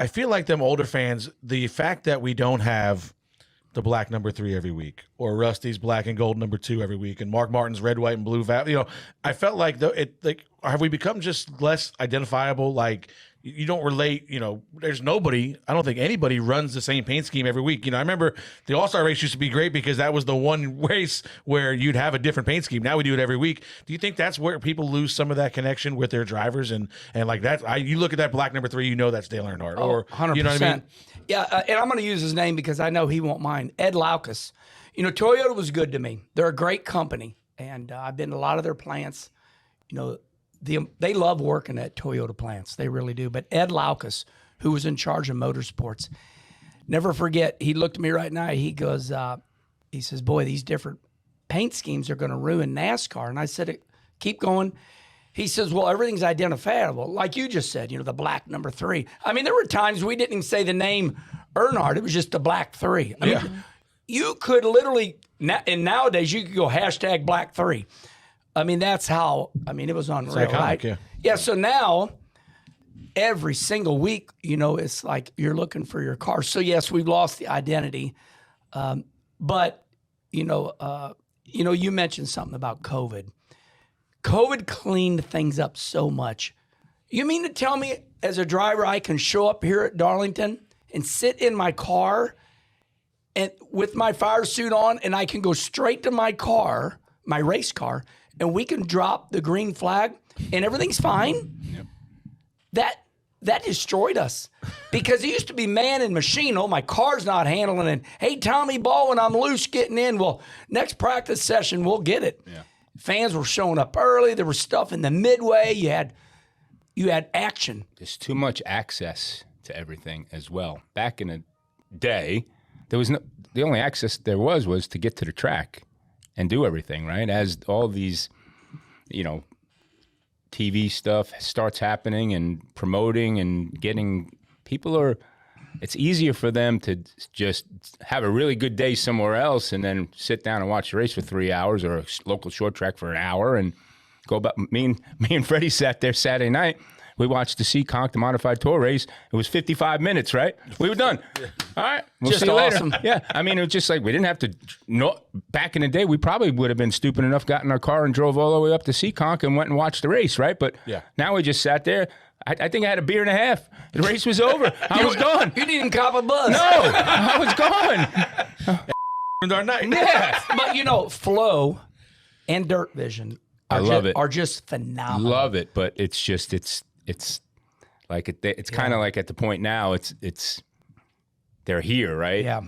I feel like them older fans, the fact that we don't have the black number 3 every week, or Rusty's black and gold number 2 every week, and Mark Martin's red, white, and blue. I felt like have we become just less identifiable? Like you don't relate. There's nobody. I don't think anybody runs the same paint scheme every week. I remember the All-Star race used to be great because that was the one race where you'd have a different paint scheme. Now we do it every week. Do you think that's where people lose some of that connection with their drivers and like that? You look at that black number 3, that's Dale Earnhardt, or 100%. You know what I mean? Yeah, and I'm going to use his name because I know he won't mind. Ed Laukus. Toyota was good to me. They're a great company, and I've been to a lot of their plants. They love working at Toyota plants. They really do. But Ed Laukus, who was in charge of motorsports, never forget, he looked at me right now. He goes, he says, boy, these different paint schemes are going to ruin NASCAR. And I said, keep going. He says, well, everything's identifiable. Like you just said, the black number 3. I mean, there were times we didn't even say the name Earnhardt. It was just the black 3. I mean, you could literally, and nowadays you could go hashtag black 3. I mean, that's how, it was unreal, iconic, right? Yeah, so now every single week, it's like you're looking for your car. So, yes, we've lost the identity. But, you mentioned something about COVID. COVID cleaned things up so much. You mean to tell me as a driver I can show up here at Darlington and sit in my car and with my fire suit on and I can go straight to my car, my race car, and we can drop the green flag and everything's fine? Yep. That destroyed us because it used to be man and machine. Oh, my car's not handling it. Hey, Tommy Baldwin, I'm loose getting in. Well, next practice session, we'll get it. Yeah. Fans were showing up early. There was stuff in the midway. You had action. There's too much access to everything as well. Back in the day, the only access there was to get to the track and do everything, right? As all these, TV stuff starts happening and promoting and getting people it's easier for them to just have a really good day somewhere else and then sit down and watch the race for 3 hours or a local short track for an hour and go about. Me and Freddie sat there Saturday night. We watched the Seekonk, the modified tour race. It was 55 minutes, right? We were done. All right. We'll just see you awesome. later. Yeah. It was just like we didn't have to. Back in the day, we probably would have been stupid enough, got in our car and drove all the way up to Seekonk and went and watched the race, right? But now we just sat there. I think I had a beer and a half. The race was over. I was gone. You didn't cop a bus. No, I was gone. Our night. Yeah. But, flow and dirt vision are just phenomenal. Love it, but it's just it's like it's kind of like at the point now. It's they're here, right? Yeah. And